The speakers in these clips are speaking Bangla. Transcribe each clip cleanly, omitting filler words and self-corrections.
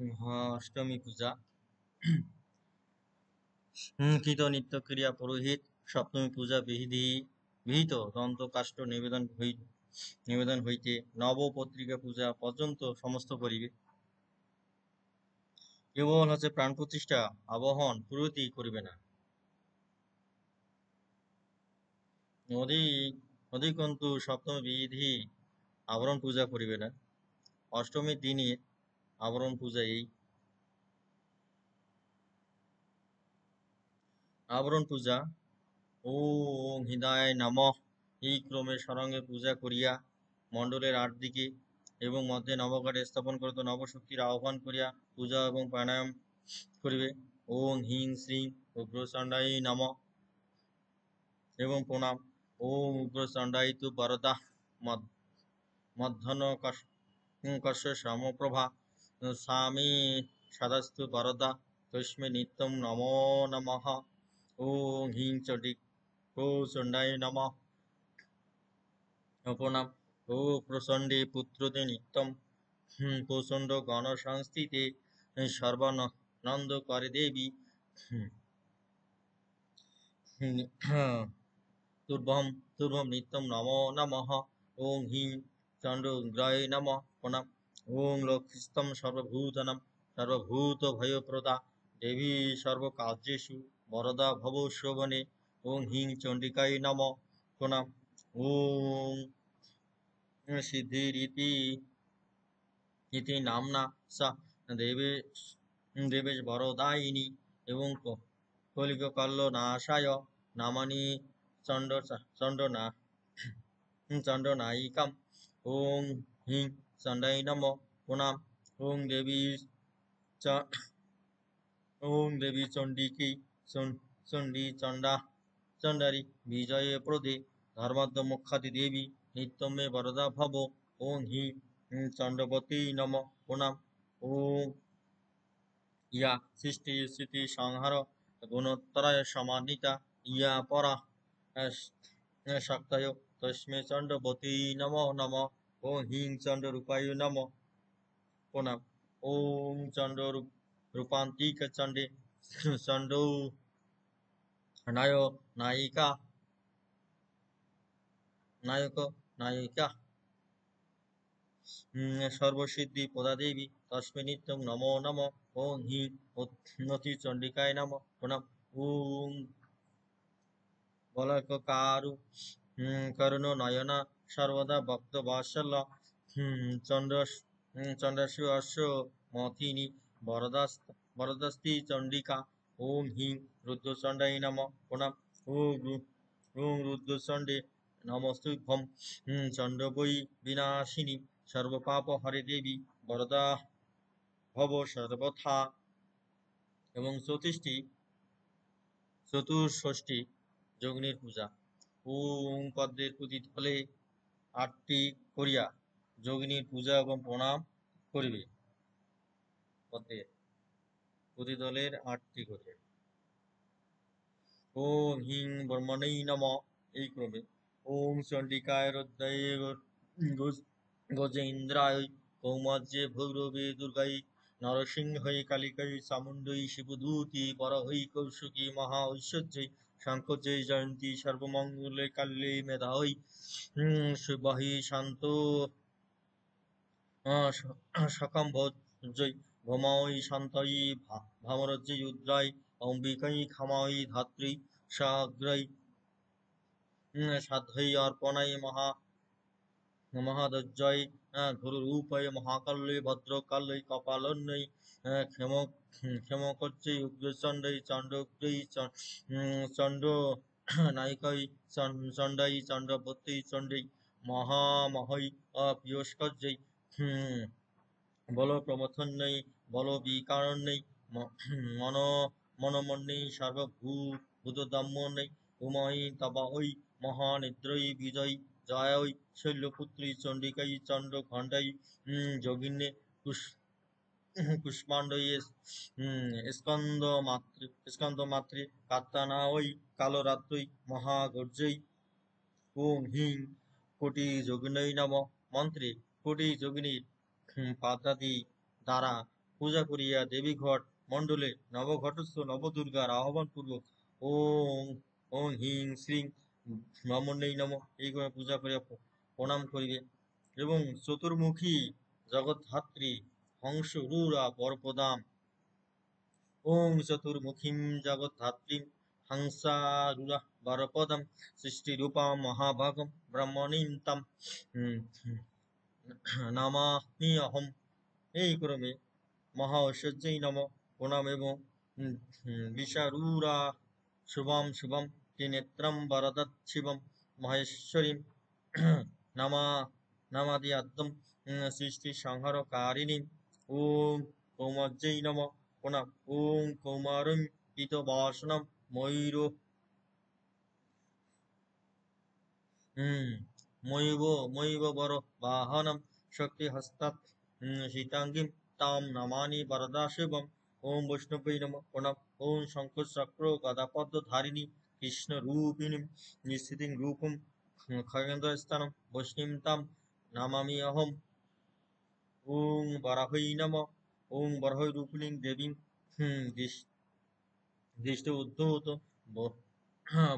অষ্টমী পূজা। কৃত নিত্য ক্রিয়া পুরোহিত। সপ্তমী পূজা বিহিত দন্ত কাষ্ঠ নিবেদন হইতে নব পত্রিকা পূজা পর্যন্ত সমস্ত করিবে। কেবল হচ্ছে প্রাণ প্রতিষ্ঠা আবাহন পুরোহিতই করিবে না। অধিকন্তু সপ্তমী বিধি আবরণ পূজা করিবে না। অষ্টমীর দিনে আবরণ পূজা এই। আবরণ পূজা ওং হৃদয় নমঃ এই ক্রমে সরঙ্গে পূজা করিয়া মণ্ডলের ৮ দিকে এবং মধ্যে নবঘটে স্থাপন করিত নবশক্তির আহ্বান করিয়া পূজা এবং প্রাণায়াম করিবে। ওং হিং শ্রীং উগ্রচণ্ডায় নমঃ এবং প্রণাম। ওং উগ্রচণ্ডায় তু বরদা মধ্যন কস্য সমপ্রভা স্বামী সদাস্তু বরদা তস্মৈ নিত্যং নমো নমঃ। ওং হিং চণ্ডায় নমঃ প্রণাম। ও প্রচণ্ডে পুত্রতে নিত্যম প্রচণ্ড গণ সংস্থিতে সর্বানন্দ করে দেবী তুর্ভম নিত্যম নমো নমঃ। ওং হিং চণ্ড উগ্রায় নমঃ প্রণাম। ওং লক্ষ্মীস্তম সর্বভূতানাং সর্বভূত ভয়প্রদা দেবী সর্বকার্যেষু বরদা ভব শোভনে। ওং হিং চণ্ডিকায় নমঃ প্রণাম। ওং সিদ্ধিরিতি নামনা সা দেবেশ বরদায়িনী এবং কলিক কল্লনাশায় নামানি চণ্ডনায়িকাম। ওং হিং চণ্ডায় নমঃ প্রণাম। ওং দেবী চণ্ডিকী চণ্ডী চণ্ডারি বিজয়ে প্রদে ধর্মাদ্য মুখ্যাতি দেবী নিত্যমে বরদা ভব। ওং হিং চণ্ডবতী নমঃ প্রণাম। ওং ইয়া সৃষ্টি স্থিতি সংহার গুণোত্তরায় সমানিতা ইয়া পরা শক্তয় তস্মৈ চণ্ডবতী নমো নমঃ। ওং হিং চণ্ডরূপায় নমঃ প্রণাম। ওং চণ্ডরূপান্তিক চণ্ডে চণ্ডৌ নায়িকা সর্বসিদ্ধি প্রদা দেবী তস্মৈ নিত্যং নমো নমঃ। ওং হিং উন্নতি চণ্ডিকায় নমঃ প্রণাম। ওং করুণ নয়না সর্বদা ভক্ত বাৎসল্য চণ্ডাসু মথিনী বরদস্তি চণ্ডিকা। ওং হিং রুদ্রচণ্ডায় নমঃ প্রণাম। ওং রুদ্রচণ্ডে নমস্তুভ্যং চণ্ডবৈ বিনাশিনী সর্বপাপ হরে দেবী বরদা ভব সর্বথা। এবং চতুষষ্ঠী যোগিনীর পূজা। ওং পদ্মের প্রতি তলে ৮টি করিয়া যোগিনীর পূজা এবং প্রণাম করিবে। পদ্মের প্রতি দলের ৮টি করিয়া। ওং হিং ব্রহ্মণৈ নমঃ এই ক্রমে। ওং চণ্ডিকায় রুদ্রায় গজেন্দ্রায় কৌমার্যে ভৈরবে দুর্গায় নরসিংহৈ কালিকায় চামুণ্ডৈ শিবদূতি বরাহৈ কৌশিকী মহা ঐশ্বর্যৈ শঙ্কর্যৈ জয়ন্তী সর্বমঙ্গলে কাল্যৈ মেধাহৈ শুভহৈ শান্ত সকম্ভোজৈ ভৌমায় শান্তৈ ভামরজ্যৈ রুদ্রায় অম্বিকায় ক্ষমায় ধাত্রী সাগ্রয় সাধ্যৈ অর্পণায় মহাদজ্জয় গুরুরূপায় মহাকাল্যৈ ভদ্রকাল্যৈ কপালন্যৈ ক্ষেমকর্যৈ উগ্রচণ্ডৈ চণ্ডোগ্রৈ চণ্ড নায়িকায় চণ্ডায় চণ্ডবতী চণ্ডৈ মহামহৈ পিয়স্কর্যৈ বল প্রমথন্যৈ বল বিকারণ্যৈ মনমন্যৈ সর্বভূতদম্যন্যৈ উমায় তবাহৈ মহানিদ্রৈ বিজয় জয়ায় শৈলপুত্রী চণ্ডিকায় চণ্ড ঘণ্টায় যোগিন্যে কুষ্মাণ্ডয়ে স্কন্দমাত্রে কাত্যায়নায় কালরাত্রৈ মহাগর্জৈ। ওং হিং কোটি যোগিন্যৈ নমঃ মন্ত্রে কোটি যোগিনীর পাদাদি দ্বারা পূজা করিয়া দেবী ঘট মণ্ডলে নবঘটস্থ নবদুর্গার আহ্বান পূর্বক ওং ওং হিং শ্রীং ব্রহ্মণ্যই নম এই করে পূজা করিয়া প্রণাম করিবে এবং চতুর্মুখী জগদ্ধাত্রী হংস রূরা বরপদাম ওং চতুর্মুখীম জগদ্ধাত্রীম হংসারুরা বরপদম সৃষ্টিরূপাম মহাভাগম ব্রহ্মণীম তাম নামামি অহম এই ক্রমে মহা ঐশ্বর্যই নম প্রণাম এবং বিশারূরা শুভম শুভম ত্রিনেত্রম বরদৎ শিবম মহেশ্বরীম নামা নামাদিয়াদ্যম সৃষ্টি সংহারকারিণী ওম কৌমার্যই নম প্রণাম ওম কৌমারম পিতবাসনম ময়ূর ময়ূব বর বাহনম শক্তি হস্তাৎ সীতাঙ্গীম তাম নমানি বরদা শিবম ওম বৈষ্ণবৈ নম প্রণাম ওম শঙ্কর চক্র গদাপদ্ম ধারিণী কৃষ্ণ রূপিণী নিস্থিতিং রূপম খগেন্দ্র স্থানম বৈষ্ণীম তাম নামামি অহম ওং বরাহৈ নম ওং বরাহৈ রূপিণীং দেবীং দৃষ্ট উদ্ধূত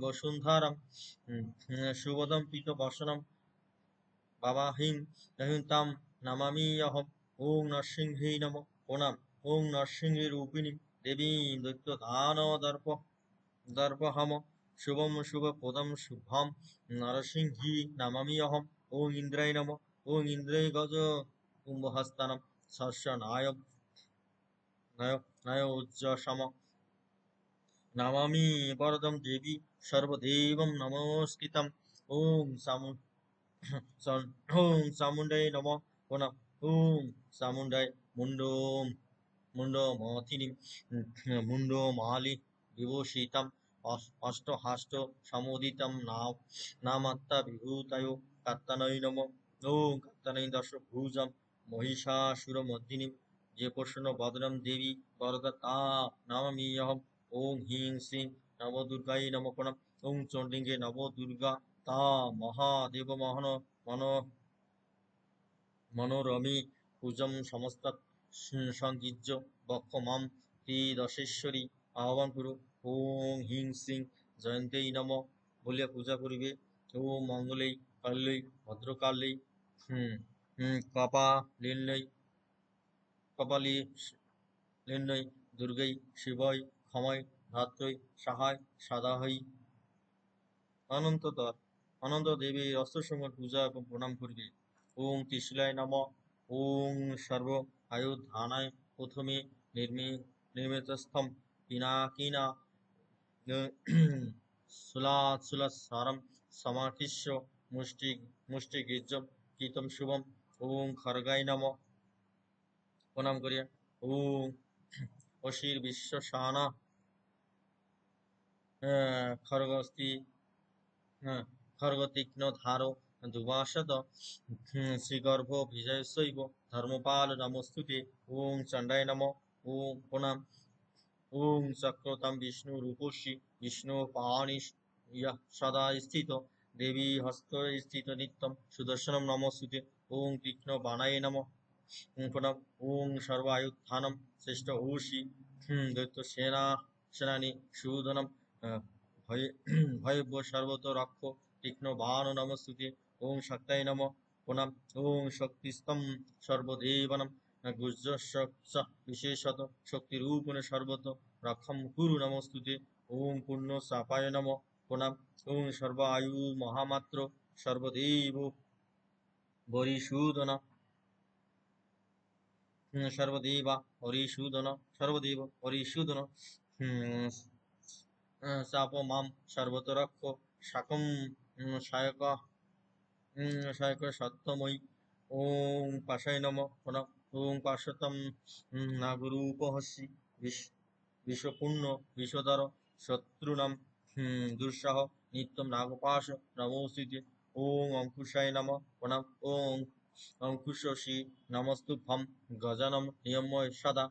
বসুন্ধারাম সুবদম পিত বসনম বাবাহিং তাম নামামি অহম ওং নরসিংহৈ নম প্রণাম ওং নরসিংহী রূপিণী দেবী দৈত্য দান দর্পহাম শুভম শুভ পদম শুভম নরসিংহী নামামি অহম ওং ইন্দ্রায় নম ওং ইন্দ্রৈ গজ কুম্ভহস্তানম শস্য নায়ক নায় উজ্জসম নামামি বরদম দেবী সর্বদেবম নমস্কৃতম ওং ওং চামুণ্ডায় নম প্রণাম ওং চামুণ্ডায় মুন্ডমথিনী মুন্ডমালি বিভূষিতম অষ্টহাষ্ট সমুদিতম নামাত্তা বিভূতয় কাত্তানৈ নম ওং কাত্তানৈ দশভুজম মহিষাসুরমর্দিনী যে প্রসন্ন বদনম দেবী বরদা তা নামামি অহম ওং হিং শ্রীং নবদুর্গায় নম প্রণাম ওং চণ্ডিঙ্গে নবদুর্গা তা মহাদেব মনোরমী পূজম সমস্ত সংগীর্য বক্ষ মাম ত্রিদশেশ্বরী আহ্বান করু ওং হিং শ্রীং জয়ন্তেই নম বলিয়া পূজা করিবে ওম মঙ্গলেই কাল্যই ভদ্রকাল্যই কপালী লিন্নৈ দুর্গৈ শিবৈ ক্ষমৈ ধাত্রৈ সাহায় সাদাহৈ অনন্ত দেবীর অস্ত্রসমূহ পূজা এবং প্রণাম করিবে ওং ত্রিশূলায় নম ওং সর্ব আয়ুধানায় প্রথমে নির্মিতস্থম পিনাকিনা সুলাসারম সমাকৃষ্য মুষ্টিগীর্যম কীতম শুভম ওং খড়গায় নম প্রণাম করিয়া ওং অশির বিশ্বসানা খড়গস্তি খড়গতীক্ষ্ণ ধারো দুবাসদ শ্রীগর্ভ বিজয়শৈব ধর্মপাল নমস্তুতে ওং চণ্ডায় নম ওং প্রণাম ওং চক্রতাম বিষ্ণু রূপসী বিষ্ণু পাণি সদা স্থিত দেবী হস্ত স্থিত নিত্যম সুদর্শনম নমস্তুতে ওং তীক্ষ্ণ বাণায় নম প্রণাম ওং সর্বায়ুত্থানম শ্রেষ্ঠ ঔষি দৈত্য সেনানি সুধনম ভয়ব্য সর্বত রক্ষ তীক্ষ্ণ বাণ নমস্তুতে ওং শক্তায় নম প্রণাম ওং শক্তিস্তম সর্বদেবনম গুজ্জস্য বিশেষত শক্তিরূপণ সর্বত রক্ষম কুরু নমস্তুতে ওং পূর্ণ সাপায় নম প্রণাম ওং সর্ব আয়ু মহামাত্র সর্বদেব বরিশূদন সর্বদেবা হরিশূদন চাপ মাম সর্বত রক্ষ শাকম সায়ক সত্যময়ী ওং পাশায় নম প্রণাম ওং পাশতম নাগরূপহস্যি বিশ্বপূর্ণ বিষধর শত্রুনাম দুঃসহ নিত্যম নাগপাশ নমস্তুতে ওং অঙ্কুশায় নম প্রণাম ওং অঙ্কুশী নমস্তুভ্যম গজানম নিয়ম্য সদা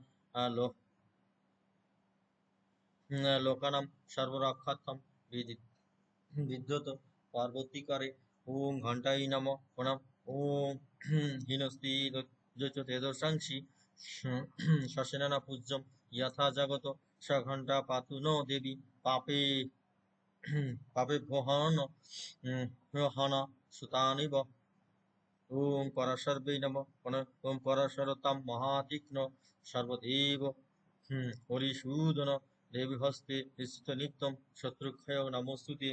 লোকানাম সর্বরক্ষার্থম বিদ্যুৎ পার্বতীকারে ওং ঘণ্টায় নম প্রণাম ওং হিনস্তি তেজসাংসি সসেনা পূজ্যম যথা জগত সঘণ্টা পাতু ন দেবী পাপে পাপে ভোহন সুতানিব। ওম পরাশর্বৈ নমঃ ওম পরাশরতাম মহাতীক্ষ্ণ সর্বদেব হরিসূদন দেবী হস্তে স্থিত নিত্যম শত্রুক্ষয় নমস্তুতে।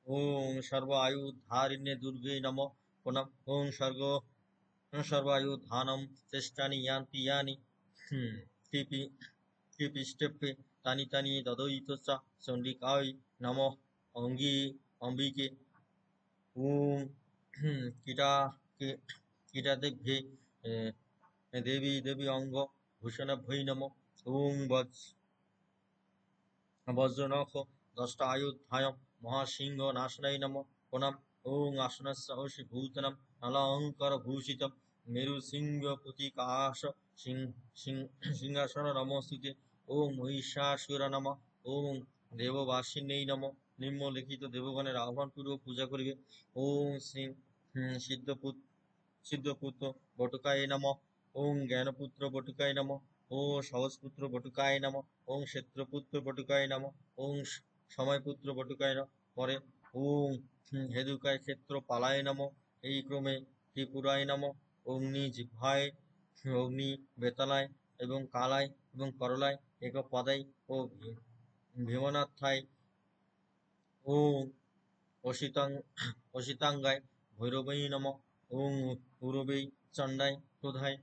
ওম সর্ব আয়ুধারিণ্যে দুর্গে নমঃ পুনঃ ওম সর্বায়ুধানম চেষ্টানি ইয়ান্তি ইয়ানি কৃপি কৃপিষ্টেপে তানি তানি দদয়িত চ চণ্ডিকায় নমঃ অম্বিকে। ওম কীটা কীটাদেভ্যে দেবী দেবী অঙ্গ ভূষণাভ্যৈ নমঃ। ওম বজ্রনখ দষ্টায়ুধায়ম মহাসিংহ নাশনায় নমঃ পুনঃ ওম আসনস্য ভূতনম নলাঙ্কর ভূষিতম মেরুসিংহ প্রতিকাশ সিংহাসন নমস্তুতে। ওম মহিষাসুর নমঃ। ওম দেববাসিন্যৈ নমঃ। নিম্নলিখিত দেবগণের আহ্বান পূর্বক পূজা করিবে। ওম সিদ্ধপুত্র বটুকায় নমঃ। ওম জ্ঞানপুত্র বটুকায় নমঃ। ওম সহজপুত্র বটুকায় নমঃ। ওম ক্ষেত্রপুত্র বটুকায় নমঃ। ওম সময়পুত্র বটুকায় নমঃ। পরে ওম হেদুকায় ক্ষেত্র পালায় নমঃ। এই ক্রমে ত্রিপুরায় নমঃ, অগ্নি জিহ্বায়, অগ্নি বেতালায় এবং কালায় এবং করলায় একপদায় ও ভীমনাথায় ওম অসিতাঙ্গায় ভৈরবৈ নমঃ। ওম উরবৈ চণ্ডায় ক্রোধায়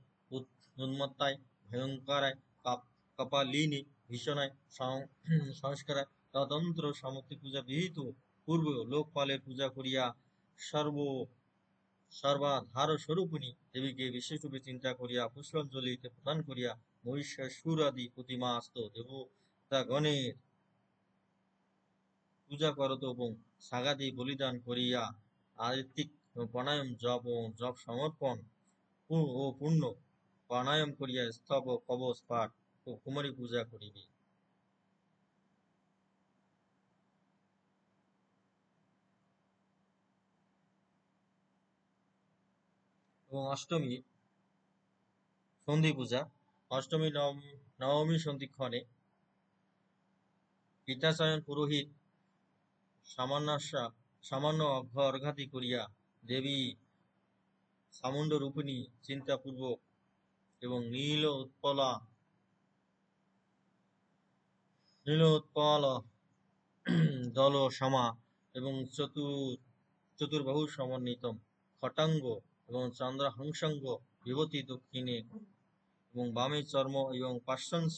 উন্মত্তায় ভয়ঙ্করায় কপালিনী ভীষণায় সংস্কারায় তদন্ত্র সামগ্রী পূজা বিহিত পূর্ব লোকপালের পূজা করিয়া সর্বাধার স্বরূপিণী দেবীকে বিশেষরূপে চিন্তা করিয়া পুষ্পাঞ্জলিতে প্রদান করিয়া মহিষাসুর আদি প্রতিমাস্ত দেবতাগণের পূজা করত এবং সাগাদি বলিদান করিয়া আদিত্বিক প্রাণায়াম জপ সমর্পণ ও পূর্ণ প্রাণায়াম করিয়া স্তব কবচ পাঠ ও কুমারী পূজা করিবে। এবং অষ্টমী সন্ধি পূজা। অষ্টমী নবমী সন্ধিক্ষণে গীতাচয়ন পুরোহিত সামান্য অর্ঘ্যাদি করিয়া দেবী চামুণ্ড রূপিণী চিন্তাপূর্বক এবং নীল উৎপল দল সমা এবং চতুর্বাহু সমন্বিত খটাঙ্গ এবং চন্দ্রহংসাঙ্গ বিভূতি দক্ষিণে এবং বামে চর্ম এবং পার্শ্বংশ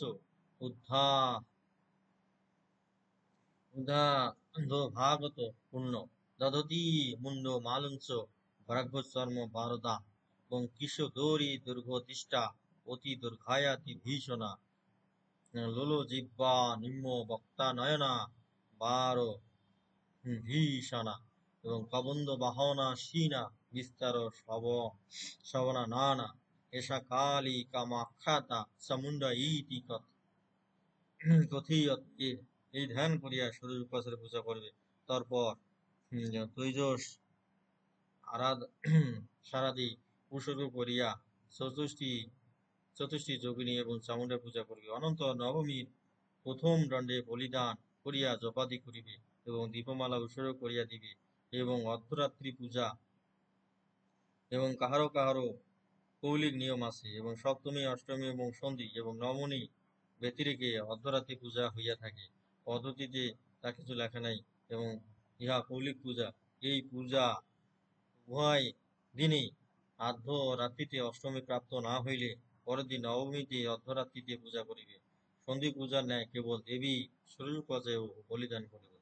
ভাগত পূর্ণ দধতি মুন্ড মালঞ্চ ভরাগ্রচর্ম বারদা এবং কিশোদরী দুর্গতিষ্ঠা অতি দুর্ঘায়াতি ভীষণা লোলো জিহ্বা নিম্ন বক্তা নয়না বার ভীষণা এবং কবন্দ বাহনা সীনা বিস্তার শবনা নানা এষা কালী কামাখ্যাতা চামুণ্ডা ইতি কথিয়তে। এই ধ্যান করিয়া শরীর উপাসের পূজা করবে। তারপর তৈজস সারাদি উৎসর্গ করিয়া চতুষ্টি যোগিনী এবং চামুণ্ডা পূজা করিবে। অনন্তর নবমীর প্রথম দণ্ডে বলিদান করিয়া জপাদি করিবে এবং দীপমালা উৎসর্গ করিয়া দিবে এবং অর্ধরাত্রি পূজা এবং কাহারো কাহারো কৌলিক নিয়ম আছে এবং সপ্তমী অষ্টমী এবং সন্ধি এবং নবমী ব্যতিরেকে অর্ধরাত্রি পূজা হইয়া থাকে। পদ্ধতিতে তা কিছু লেখা নাই এবং ইহা কৌলিক পূজা। এই পূজা উভয় দিনে আর্ধ রাত্রিতে অষ্টমী প্রাপ্ত না হইলে পরের দিন নবমীতে অর্ধরাত্রিতে পূজা করিবে। সন্ধি পূজার ন্যায় কেবল দেবী শরীর পূজায় বলিদান করিবে।